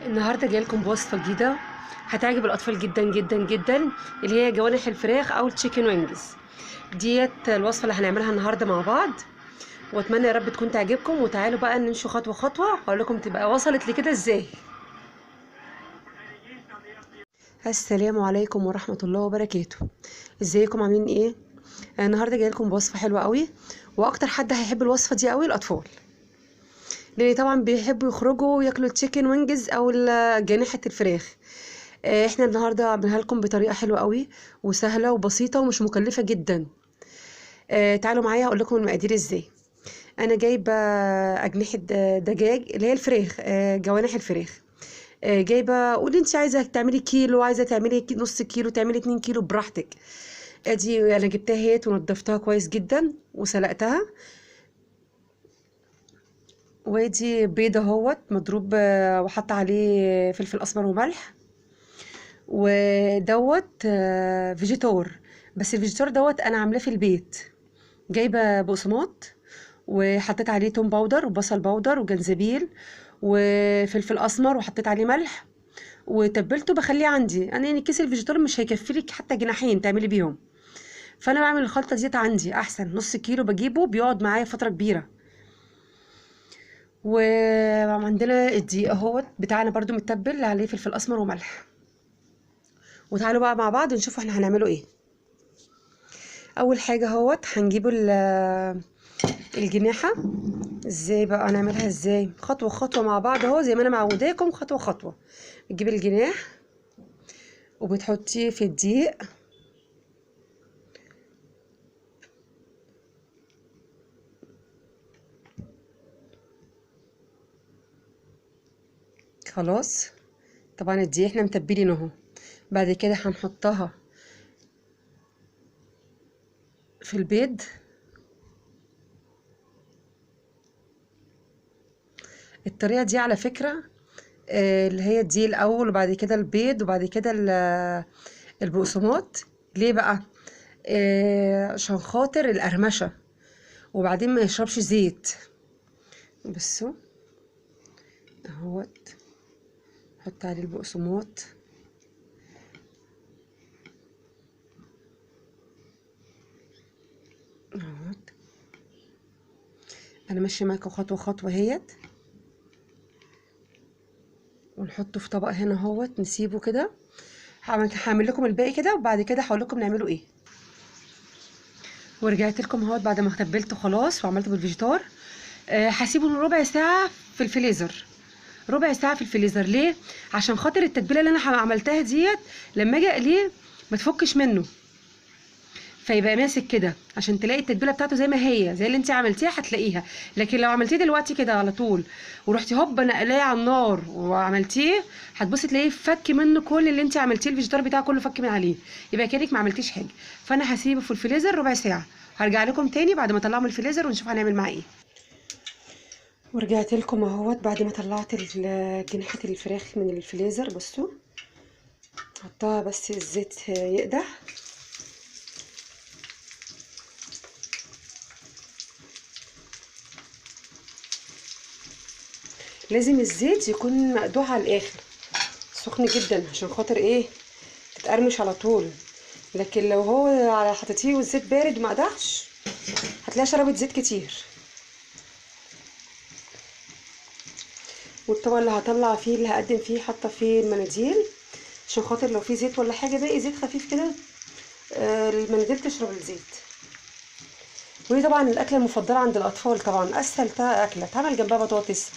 النهارده جايلكم بوصفه جديده هتعجب الاطفال جدا جدا جدا، اللي هي جوانح الفراخ او التشيكن وينجز. ديت الوصفه اللي هنعملها النهارده مع بعض، واتمنى يا رب تكون تعجبكم. وتعالوا بقى نمشي خطوه خطوه هقول لكم تبقى وصلت لكده ازاي. السلام عليكم ورحمه الله وبركاته. ازيكم عاملين ايه؟ النهارده جايلكم بوصفه حلوه قوي، واكتر حد هيحب الوصفه دي قوي الاطفال، لان طبعا بيحبوا يخرجوا وياكلوا تشيكن وينجز او جناحه الفراخ. احنا النهارده عاملينها لكم بطريقه حلوه قوي وسهله وبسيطه ومش مكلفه جدا. تعالوا معايا هقول لكم المقادير ازاي. انا جايبه اجنحه دجاج اللي هي الفراخ، جوانح الفراخ. جايبه، قولي انت عايزه تعملي كيلو، عايزه تعملي نص كيلو، تعملي 2 كيلو براحتك. ادي انا جبتها اهيت ونضفتها كويس جدا وسلقتها. وادي بيضه اهوت مضروب، وحط عليه فلفل اسمر وملح. ودوت فيجيتار، بس الفيجيتار دوت انا عاملاه في البيت. جايبه بقسماط وحطيت عليه توم باودر وبصل باودر وجنزبيل وفلفل اسمر وحطيت عليه ملح وتبلته بخليه عندي انا، يعني كيس الفيجيتار مش هيكفيلك حتى جناحين تعملي بيهم. فانا بعمل الخلطه ديت عندي احسن، نص كيلو بجيبه بيقعد معايا فتره كبيره. وعندنا الدقيق اهوت بتاعنا برضو متبل عليه فلفل اسمر وملح. وتعالوا بقى مع بعض نشوف احنا هنعمله ايه. اول حاجه اهوت هنجيب الجناحه. ازاي بقى نعملها؟ ازاي؟ خطوه خطوه مع بعض اهو، زي ما انا معوداكم خطوه خطوه. بتجيبي الجناح وبتحطيه في الدقيق، خلاص. طبعا الدقيق احنا متبلين اهو. بعد كده هنحطها في البيض. الطريقه دي على فكره، اللي هي الدقيق الاول وبعد كده البيض وبعد كده البقسماط. ليه بقى؟ عشان خاطر القرمشه، وبعدين ما يشربش زيت. بصوا اهوت، حط عليه البقسماط اهوت. انا ماشيه معاكم خطوه خطوه اهيت. ونحطه في طبق هنا اهوت، نسيبه كده. هعمل لكم الباقي كده وبعد كده هقول لكم نعمله ايه. ورجعت لكم اهوت بعد ما تبلته خلاص وعملته بالفيجيتار. هسيبه ربع ساعه في الفريزر. ربع ساعه في الفريزر ليه؟ عشان خاطر التتبيله اللي انا عملتها ديت لما اجي اقليه ما تفكش منه، فيبقى ماسك كده. عشان تلاقي التتبيله بتاعته زي ما هي، زي اللي انت عملتيها هتلاقيها. لكن لو عملتيه دلوقتي كده على طول ورحتي هوب نقلاه على النار وعملتيه، هتبصي تلاقيه فك منه كل اللي انت عملتيه، الفيجيتار بتاعه كله فك من عليه، يبقى كانك ما عملتيش حاجه. فانا هسيبه في الفريزر ربع ساعه. هرجع لكم تاني بعد ما اطلعه من الفريزر ونشوف هنعمل معاه ايه. ورجعت لكم اهوت بعد ما طلعت جناحه الفراخ من الفريزر. بصوا، حطها بس الزيت يقدح. لازم الزيت يكون مقدوح على الاخر، سخن جدا، عشان خاطر ايه؟ تتقرمش على طول. لكن لو هو على حطيتيه والزيت بارد وما قدحش هتلاقيها شربت زيت كتير. والطبق اللي هطلع فيه اللي هقدم فيه حاطه فيه المناديل، عشان خاطر لو في زيت ولا حاجه باقي زيت خفيف كده، المناديل تشرب الزيت. ودي طبعا الاكله المفضله عند الاطفال، طبعا اسهل اكله. تعمل جنبها بطاطس،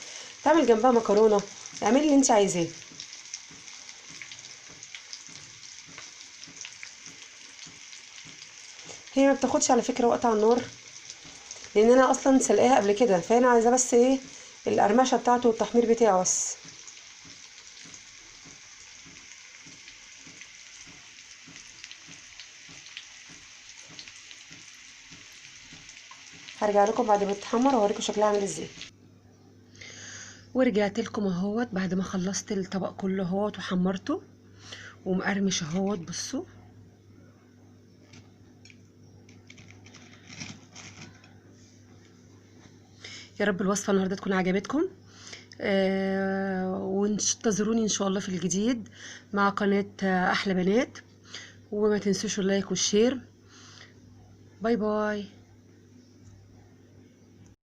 تعمل جنبها مكرونه، اعملي اللي انت عايزاه. هي ما بتاخدش على فكره وقت على النار، لان انا اصلا سلقاها قبل كده، فانا عايزه بس ايه؟ القرمشه بتاعته والتحمير بتاعه بس. هرجع لكم بعد ما تتحمر واوريكم شكلها عامل ازاي. ورجعت لكم اهوت بعد ما خلصت الطبق كله اهوت وحمرته ومقرمش اهوت. بصوا، يا رب الوصفه النهارده تكون عجبتكم. وانتظروني ان شاء الله في الجديد مع قناة احلى بنات. وما تنسوش اللايك والشير. باي باي.